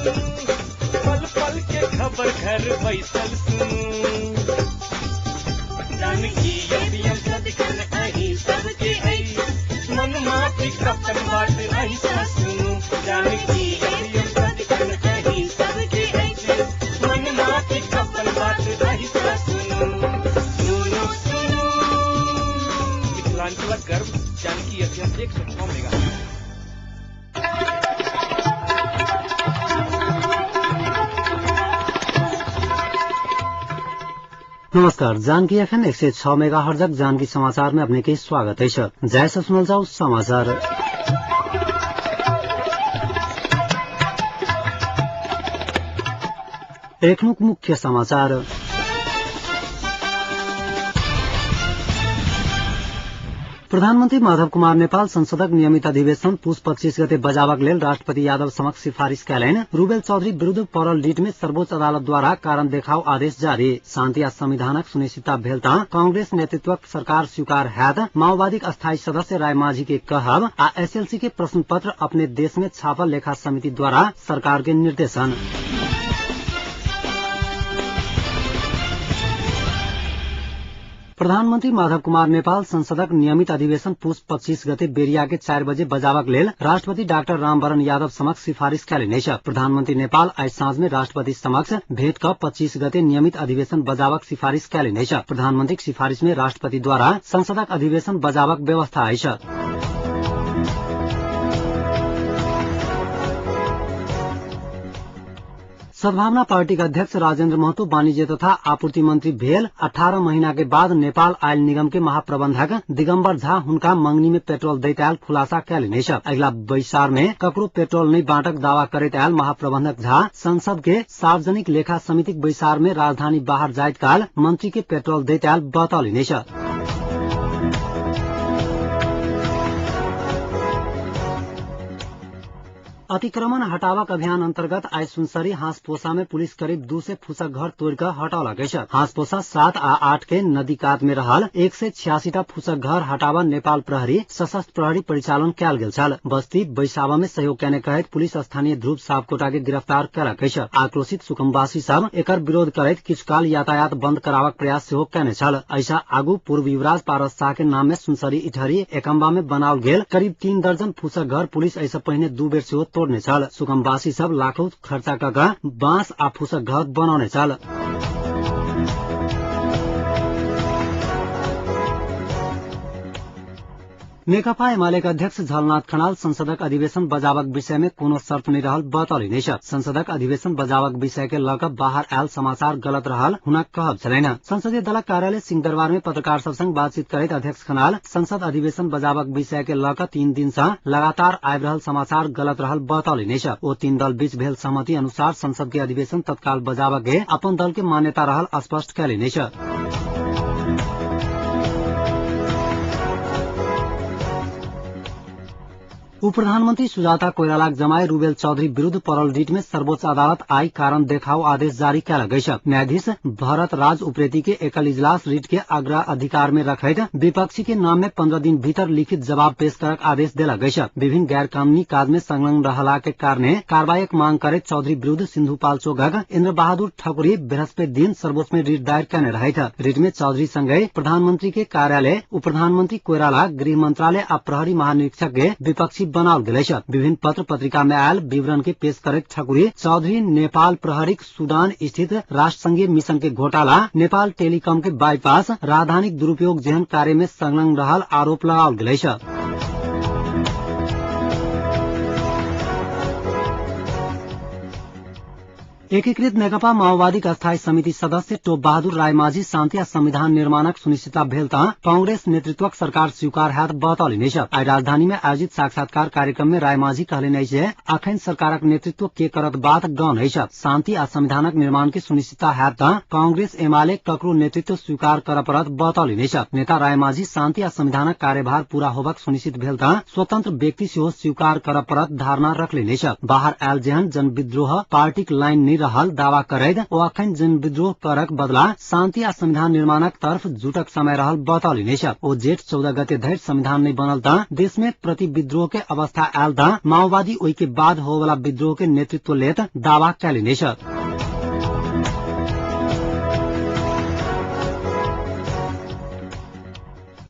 पल पल के खबर घर बैसल सुनू जानकी यदि सदकन अही सबके आई मन माफी कपन बात ऐसा सुनू जानकी यदि सदकन अही सबके आई मन माफी कपन बात ऐसा सुनू सुनू सुनू। मिथिलांचल गर्व जानकी यदि 106 मेगा। नमस्कार, जानकी एफएम 106 मेगा हर्जक जानकी समाचार में अपने के स्वागत है। जैसा सुनल जाओ समाचार। एक मुख्य समाचार। प्रधानमन्त्री माधव कुमार नेपाल संसदक नियमित अधिवेशन पुस 25 गते बजावक लेल राष्ट्रपति यादव समक्ष सिफारिश कयलनि। रूबेल चौधरी विरूद्ध परल रिट में सर्वोच्च अदालतद्वारा कारण देखाव आदेश जारी। शान्ति आ संविधानक सुनिश्चितता भेल त कांग्रेस नेतृत्वक सरकार स्वीकार हैत। माओवादी अस्थायी सदस्य राय माझी के कहब आ एसएलसी के प्रश्न पत्र अपने देश में छापल लेखा समिति द्वारा सरकार के निर्देशन। प्रधानमन्त्री माधव कुमार नेपाल संसदक नियमित अधिवेशन पुस 25 गते बेरिया के 4 बजे बजावक लेल राष्ट्रपति डाक्टर रामवरण यादव समक्ष सिफारिश कयलनि। प्रधानमन्त्री नेपाल आज साँझ में राष्ट्रपति समक्ष भेट क 25 गते नियमित अधिवेशन बजावक सिफारिश कयलनि। प्रधानमन्त्री सिफारिश में राष्ट्रपति द्वारा संसदक अधिवेशन बजावक व्यवस्था है। सद्भावना पार्टी का अध्यक्ष राजेन्द्र महतो वाणिज्य तथा आपूर्ति मंत्री भेल। 18 महीना के बाद नेपाल आयल निगम के महाप्रबंधक दिगम्बर झा हुनका मंगनी में पेट्रोल दैत आयल खुलासा कयलनि। अगिला बैसार में ककरो पेट्रोल नहीं बांटक दावा करैत आयल महाप्रबंधक झा संसद के सार्वजनिक लेखा समितिक बैसार में राजधानी बाहर जाइत काल मंत्री के पेट्रोल दैत आयल बतौलनि। अतिक्रमण हटावक अभियान अंतर्गत आज सुनसरी हाँसपोसा में पुलिस करीब 2 से फूसक घर तोड़कर हटौलक। हाँसपोसा 7 आ 8 के नदी कात में रहल 186 फूसक घर हटावा नेपाल प्रहरी सशस्त्र प्रहरी परिचालन कयल गेल छल। बस्ती बैसावा में सहयोग करने कहत पुलिस स्थानीय ध्रुव सापकोटा के गिरफ्तार करक। आक्रोशित सुकुम्बासी सब एकर विरोध करैत किछु काल यातायात बंद करावक प्रयास सेहो कयने छल। ऐसा आगू पूर्व युवराज पारस शाह के नाम में सुनसरी इटहरी एकम्बा में बनाओल गेल करीब 3 दर्जन फूसक घर पुलिस ऐसा पहिने 2 बेर सेहो तोड़ने छल। सुकुम्बासी सब लाखौं खर्चा कऽ बांस आ फूसक घर बनौने छल। नेकपा एमाले अध्यक्ष झलनाथ खनाल संसदक अधिवेशन बजावक विषय में कोनो शर्त नहीं रहल बतौलनि। संसदक अधिवेशन बजावक विषय के लऽ बाहर आयल समाचार गलत रहल हुनक कहब छलनि। संसदीय दलक कार्यालय सिंहदरबार में पत्रकार सब संग बातचीत करैत अध्यक्ष खनाल संसद अधिवेशन बजावक विषय के लऽ 3 दिन से लगातार आबि रहल समाचार गलत रहल बतौलनि। ओ 3 दल बीच भेल सहमति अनुसार संसद के अधिवेशन तत्काल बजावक के अपन दल के मान्यता रहल स्पष्ट कयलनि। उप प्रधानमन्त्री सुजाता कोइरालाक जमाई रूबेल चौधरी विरूद्ध परल रिट में सर्वोच्च अदालत आई कारण देखाव आदेश जारी कयल गई। न्यायाधीश भरत राज उप्रेती के एकल इजलास रिट के अग्र अधिकार में रखैत विपक्षी के नाम में 15 दिन भीतर लिखित जवाब पेश करक आदेश देला गई। विभिन्न गैर कानूनी काज में संलग्न रहला के कारणे कार्रवाईक मांग करैत चौधरी विरूद्ध सिन्धुपाल्चोकक इन्द्र बहादुर ठकुरी बृहस्पति दिन सर्वोच्च में रिट दायर कयने रहैथ। रिट में चौधरी संगे प्रधानमंत्री के कार्यालय, उप प्रधानमंत्री कोइराला, गृह मंत्रालय आ प्रहरी महानिरीक्षक के विपक्षी बनाओल गेल। विभिन्न पत्र पत्रिका में आयल विवरण के पेश करैत ठकुरी चौधरी नेपाल प्रहरीक सूडान स्थित राष्ट्र संघीय मिशन के घोटाला, नेपाल टेलीकॉम के बाईपास, राजधानी दुरुपयोग जेहन कार्य में संलग्न रहल आरोप लगाओल गेल। एकीकृत नेकपा माओवादी अस्थायी समिति सदस्य टोप बहादुर राय माझी शान्ति आ संविधान निर्माणक सुनिश्चितता भेल त कांग्रेस नेतृत्वक सरकार स्वीकार हैत बतौलनि। आई राजधानी में आयोजित साक्षात्कार कार्यक्रम में राय माझी कहलनि जे अखन सरकारक नेतृत्व के करत बात गौण अछि। शान्ति आ संविधानक निर्माण के सुनिश्चितता हैत त कांग्रेस एमाले ककरो नेतृत्व स्वीकार कर परत बतौलनि। नेता राय माझी शान्ति आ संविधानक कार्यभार पूरा होबक सुनिश्चित भेल त स्वतंत्र व्यक्ति सेहो स्वीकार कर परत धारणा रखलनि। बाहर आयल जेहन जन विद्रोह पार्टीक लाइन रहल दावा करैत ओ अखन जन विद्रोह करक बदला शान्ति आ संविधान निर्माणक तरफ जुटक समय रहल बतौली नेशा। ओ जेठ 14 गते धरि संविधान नहीं बनल त देश में प्रति विद्रोह के अवस्था आयल त माओवादी ओई के बाद हो वाला विद्रोह के नेतृत्व लेत दावा कैली नेशा।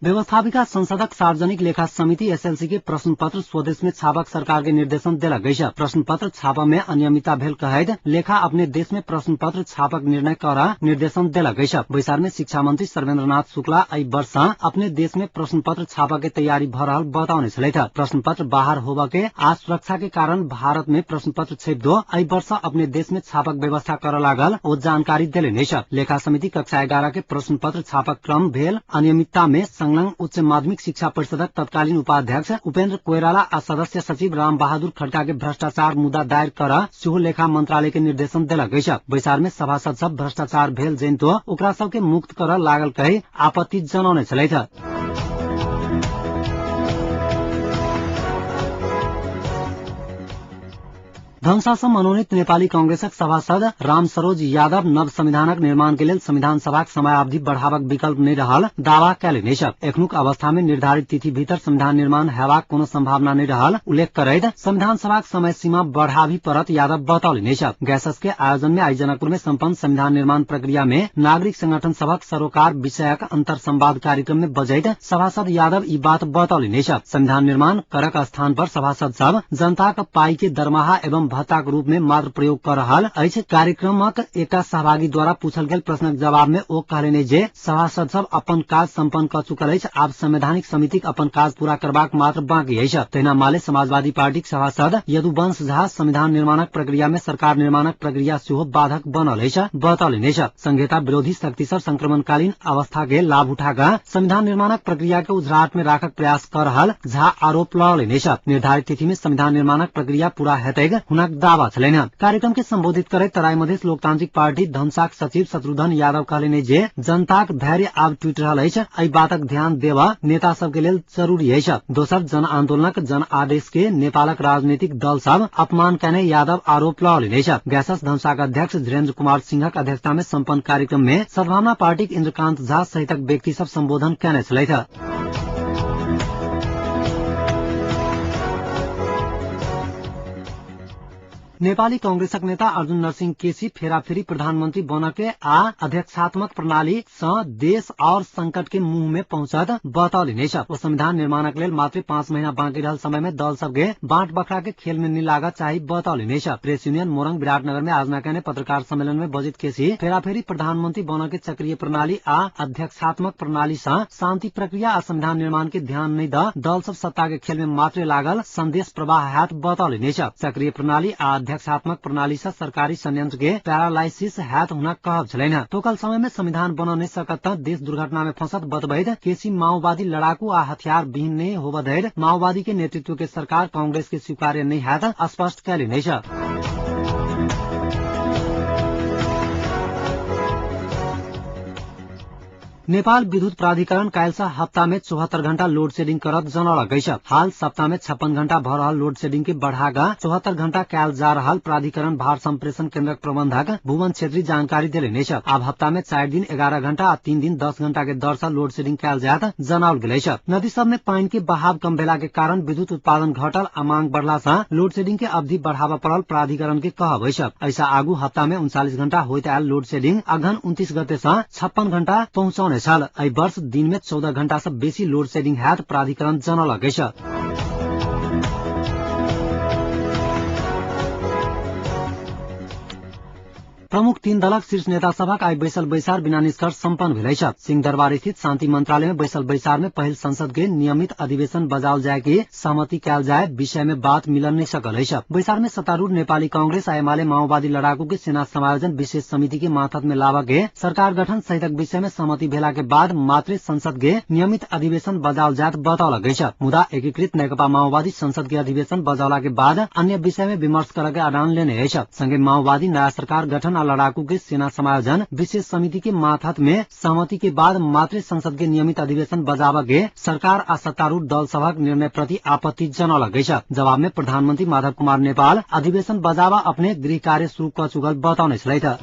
व्यवस्थापिका संसदक सार्वजनिक लेखा समिति एसएलसी के प्रश्न पत्र स्वदेश में छापक सरकार के निर्देशन देला गई। प्रश्न पत्र छापा में अनियमितता भेल कहैत लेखा अपने देश में प्रश्न पत्र छापक निर्णय करा निर्देशन देला गई। बैसार में शिक्षा मंत्री सर्वेन्द्रनाथ शुक्ला आई वर्ष अपने देश में प्रश्न पत्र छापा के तैयारी भ रहल बताउने छलै। प्रश्न पत्र बाहर होबा के आ सुरक्षा के कारण भारत में प्रश्न पत्र छेप दो आई वर्ष अपने देश में छापक व्यवस्था कर लागल ओ जानकारी देले नेश। लेखा समिति कक्षा 11 के प्रश्न पत्र छापक क्रम भेल अनियमितता में संलग्न उच्च माध्यमिक शिक्षा परिषदक तत्कालीन उपाध्यक्ष उपेन्द्र कोइराला आ सदस्य सचिव राम बहादुर खड्का के भ्रष्टाचार मुद्दा दायर कर सेहो लेखा मंत्रालय के निर्देशन देलक गई। बैसार में सभासद सब भ्रष्टाचार भेल जैनतो ओकरा सबके मुक्त कर लागल कही आपत्ति जनाउने छलै। धनुषा मनोनीत नेपाली कांग्रेसक सभासद राम सरोज यादव नव संविधानक निर्माण के लेल संविधान सभाक समयावधि बढ़ावक विकल्प नहीं रहल दावा कैले नेश। एखनुक अवस्था में निर्धारित तिथि भीतर संविधान निर्माण हेबाक कोनो संभावना नहीं रहल उल्लेख करैत संविधान सभाक समय सीमा बढ़ावी परत यादव बतौली नेश। गैसस के आयोजन में आई जनकपुर में सम्पन्न संविधान निर्माण प्रक्रिया में नागरिक संगठन सभक सरोकार विषयक अंतर संवाद कार्यक्रम में बजैत सभासद यादव ई बात बतौली नेश। संविधान निर्माण करक स्थान पर सभासद सब जनताक पाई के दरमाहा एवं भत्ता के रूप में मात्र प्रयोग कर रहल अछि। कार्यक्रमक एकटा सहभागी द्वारा पूछल गेल प्रश्नक जवाब में ओ कहलनि जे सभासद सब अपन काज संपन्न कर चुकल अछि, आब संवैधानिक समितिक अपन काज पूरा करबाक मात्र बाकी अछि। तहिना माले समाजवादी पार्टी सभासद यदुवंश झा संविधान निर्माणक प्रक्रिया में सरकार निर्माणक प्रक्रिया सेहो बाधक बनल अछि बतौलनि नेश। संघीयता विरोधी शक्ति सब संक्रमणकालीन अवस्था के लाभ उठाकर संविधान निर्माणक प्रक्रिया के उजराहट में राखक प्रयास कर रहल झा आरोप लगौलनि नेश। निर्धारित तिथि में संविधान निर्माणक प्रक्रिया पूरा हेतै दावा छलैन। कार्यक्रम के संबोधित करैत तराई मधेश लोकतांत्रिक पार्टी धनुषाक सचिव शत्रुघ्न यादव कहलनि जे जनताक धैर्य आब टूटि रहल अछि, एहि बातक ध्यान देबा नेता सब के लेल जरूरी अछि। दोसर जन आंदोलनक जन आदेश के नेपालक राजनीतिक दल सब अपमान कने यादव आरोप लगौलनि अछि। गैसस धनुषाक अध्यक्ष धीरेन्द्र कुमार सिंहक अध्यक्षता में सम्पन्न कार्यक्रम में सद्भावना पार्टी इन्द्रकांत झा सहितक व्यक्ति सब संबोधन कने छलैथ। नेपाली कांग्रेसक नेता अर्जुन नरसिंह केसी फेराफेरी प्रधानमंत्री बनके आ अध्यक्षात्मक प्रणाली सँ देश और संकट के मुंह में पहुंचत बतौली नेश। ओ संविधान निर्माणक लेल मात्र 5 महीना बाँकी रहल समय में दल सबके बांट बखरा के खेल में नहीं लागत चाहिए बतौली नेश। प्रेस यूनियन मोरंग विराटनगर में आज कहने पत्रकार सम्मेलन में बजित केसी फेराफेरी प्रधानमंत्री बनके चक्रीय प्रणाली आ अध्यक्षात्मक प्रणाली सँ शांति प्रक्रिया आ संविधान निर्माण के ध्यान नहीं द दल सब सत्ता के खेल में मात्र लागल संदेश प्रवाह हैत बतौली नेश। चक्रीय प्रणाली आ अध्यक्षात्मक प्रणाली से सरकारी संयंत्र के पैरालाइसिस हैत हुना कहब छलैन। तोकल समय में संविधान बन नहीं सकत त देश दुर्घटना में फंसत बतबैत केसी माओवादी लड़ाकू आ हथियार विहीन नहीं होब धैर्य माओवादी के नेतृत्व के सरकार कांग्रेस के स्वीकार्य नहीं हैत स्पष्ट कैली नेश। नेपाल विद्युत प्राधिकरण काल्हि हफ्ता में 74 घंटा लोड शेडिंग करत जनौलक अछि। हाल सप्ताह में 56 घंटा भ रहल लोड शेडिंग के बढ़ागा 74 घंटा कैल जा रहल प्राधिकरण भार संप्रेषण केन्द्रक प्रबंधक भुवन छेत्री जानकारी देले नेछ। आब हफ्ता में 4 दिन 11 घंटा आ 3 दिन 10 घंटा के दर से लोड शेडिंग कैल जायत जनाओल गेल अछि। नदी सब में पानी के बहाव कम भेला के कारण विद्युत उत्पादन घटल आ मांग बढ़ला से लोड शेडिंग के अवधि बढ़ावा पड़ल प्राधिकरण के कहब अछि। ऐसा आगू हफ्ता में 39 घंटा होइत आयल लोड शेडिंग अगहन 29 गते से 56 घंटा पहुंचाउने साल एहि वर्ष दिन में 14 घंटा से बेसी लोड शेडिंग हैत प्राधिकरण जनौलक अछि। प्रमुख 3 दलक शीर्ष नेता सभक आई बैसल बैसार बिना निष्कर्ष सम्पन्न भेल अछि। सिंहदरबार स्थित शांति मंत्रालय में बैसल बैसार में पहिल संसद के नियमित अधिवेशन बजाओल जाय के सहमति कैल जाय विषय में बात मिल नहीं सकल अछि। बैसार में सत्तारूढ़ नेपाली कांग्रेस आ एमाले माओवादी लड़ाकू के सेना समायोजन विशेष समिति के मातहत में लावा के सरकार गठन सहितक विषय में सहमति भेला के बाद मात्र संसद के नियमित अधिवेशन बजाओल जायत बतौलक अछि। मुदा एकीकृत नेकपा माओवादी संसद के अधिवेशन बजौला के बाद अन्य विषय में विमर्श करके अडान लेने अछि। संगे माओवादी नया सरकार गठन आ लड़ाकू के सेना समायोजन विशेष समिति के माथत में सहमति के बाद मात्र संसद के नियमित अधिवेशन बजाबगे सरकार आ सत्तारूढ़ दल सभक निर्णय प्रति आपत्ति जनौलक गई। जवाब में प्रधानमंत्री माधव कुमार नेपाल अधिवेशन बजावा अपने गृह कार्य शुरू कर चुकल बताउने छलैथ।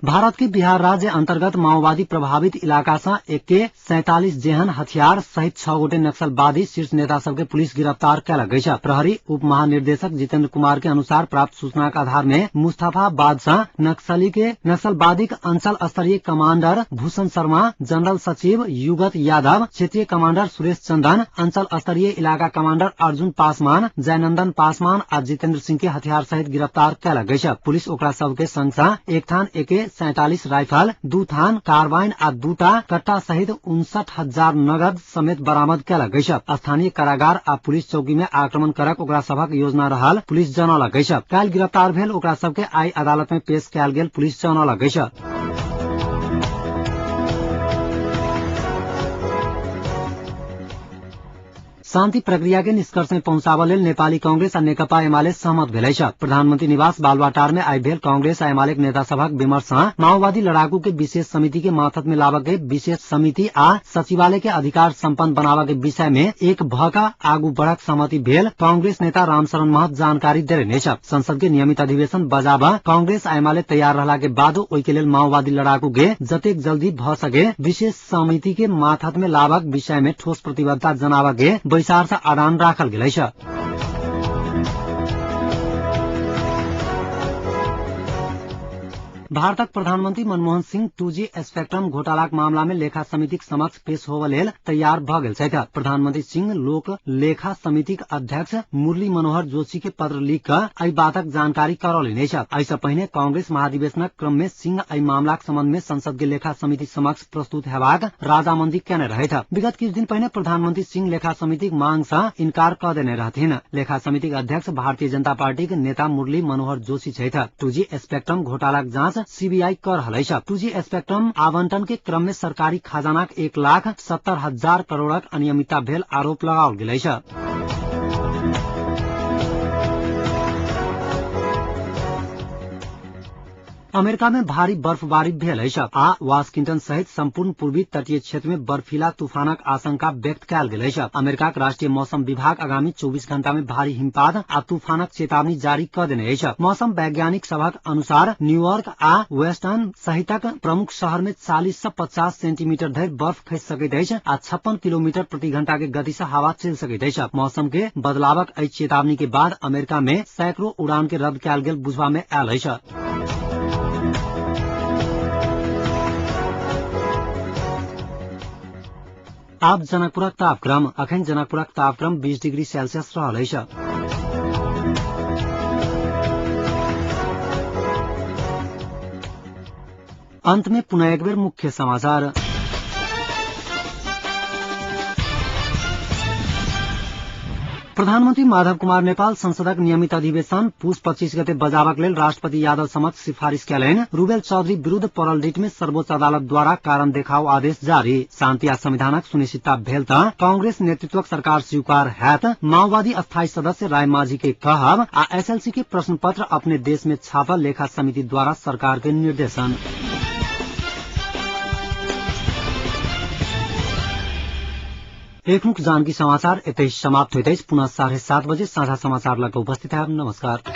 भारत के बिहार राज्य अंतर्गत माओवादी प्रभावित इलाका से एके 47 जेहन हथियार सहित 6 गोटे नक्सलवादी शीर्ष नेता सबके पुलिस गिरफ्तार कैलक गई। प्रहरी उप महानिर्देशक जितेंद्र कुमार के अनुसार प्राप्त सूचना के आधार में मुस्तफाबाद से नक्सलवादी अंचल स्तरीय कमांडर भूषण शर्मा, जनरल सचिव युगत यादव, क्षेत्रीय कमांडर सुरेश चंदन, अंचल स्तरीय इलाका कमांडर अर्जुन पासवान, जयनंदन पासवान और जितेंद्र सिंह के हथियार सहित गिरफ्तार कैलक गई। पुलिस ओकरा सबके संग से एक थान एके 47 राइफल, 2 थान कार्बाइन आ 2टा कट्टा सहित 59,000 नगद समेत बरामद कैलक गई। स्थानीय कारागार आ पुलिस चौकी में आक्रमण करक ओकरा सभक योजना रहल पुलिस जनौलक गई। काल्हि गिरफ्तार भेल ओकरा सबके आई अदालत में पेश कैल गेल पुलिस जनौलक गई। शान्ति प्रक्रिया के निष्कर्ष में पहुंचाबा लेल नेपाली कांग्रेस आ नेकपा एमाले सहमत भेलै। प्रधानमंत्री निवास बालुवाटार में आई भेल कांग्रेस आ एमाले नेता सभक विमर्श माओवादी लड़ाकू के विशेष समिति के माथत में लाबक के विशेष समिति आ सचिवालय के अधिकार संपन्न बनावा के विषय में एक भका आगू बढ़क सहमति भेल कांग्रेस नेता रामशरण महत जानकारी देने। संसद के नियमित अधिवेशन बजाबा कांग्रेस आ एमाले तैयार रहला के बाद ओई के लेल माओवादी लड़ाकू के जतेक जल्दी भ सके विशेष समिति के माथत में लाबक विषय में ठोस प्रतिबद्धता जनावा के बैसार से आदान राखल गेलै। भारतक प्रधानमंत्री मनमोहन सिंह 2G स्पेक्ट्रम घोटालाक मामला में लेखा समितिक समक्ष पेश होबा लेल तैयार भ गेल छथि। प्रधानमंत्री सिंह लोक लेखा समितिक अध्यक्ष मुरली मनोहर जोशी के पत्र लिख कऽ एहि बातक जानकारी करौलनि छथि। एहिसँ पहिने कांग्रेस महाधिवेशनक क्रम में सिंह एहि मामलाक संबंध में संसद के लेखा समिति समक्ष प्रस्तुत हेबाक राजामंदी केने रहथि। विगत किछु दिन पहिने प्रधानमंत्री सिंह लेखा समितिक मांग से इनकार कऽ देने रहथिन। लेखा समितिक अध्यक्ष भारतीय जनता पार्टी के नेता मुरली मनोहर जोशी छथि। 2G स्पेक्ट्रम घोटालाक जांच सीबीआई कर रहलै। 2G स्पेक्ट्रम आवंटन के क्रम में सरकारी खजानाक 1,70,000 करोड़क अनियमितता भेल आरोप लगाओल गेलै। अमेरिका में भारी बर्फबारी भेल आ वाशिंगटन सहित संपूर्ण पूर्वी तटीय क्षेत्र में बर्फीला तूफानक आशंका व्यक्त कयल गेल अछि। अमेरिका के राष्ट्रीय मौसम विभाग आगामी 24 घंटा में भारी हिमपात आ तूफानक चेतावनी जारी कर देने अछि। मौसम वैज्ञानिक सभक अनुसार न्यूयॉर्क आ वेस्टर्न सहितक प्रमुख शहर में 40 से 50 सेंटीमीटर धरि बर्फ खसि सकैत अछि आ 56 किलोमीटर प्रति घंटा के गति से हवा चलि सकैत अछि। मौसम के बदलावक एहि चेतावनी के बाद अमेरिका में सैकड़ों उड़ान के रद्द कयल गेल बुझबा में आयल अछि। आब जनकपुरक तापक्रम। अखन जनकपुरक तापक्रम 20 डिग्री सेल्सियस रहल अछि। अंत में पुनः एक बेर मुख्य समाचार। प्रधानमंत्री माधव कुमार नेपाल संसदक नियमित अधिवेशन पुस 25 गते बजाबक लेल राष्ट्रपति यादव समक्ष सिफारिश कयलनि। रूबेल चौधरी विरुद्ध पड़ल रिट में सर्वोच्च अदालत द्वारा कारण देखाओ आदेश जारी। शांति आ संविधानक सुनिश्चितता भेल त कांग्रेस नेतृत्वक सरकार स्वीकार हैत। माओवादी अस्थायी सदस्य राय माझी के कहब आ एसएलसी के प्रश्न पत्र अपने देश में छापल लेखा समिति द्वारा सरकार के निर्देशन। एक मुख जानकी समाचार एतै समाप्त होइत अछि। पुनः 7:30 बजे साझा समाचार लग उपस्थित है। नमस्कार।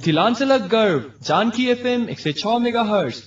मिथिलाञ्चलक गर्व जानकी FM 106 मेगाहर्ज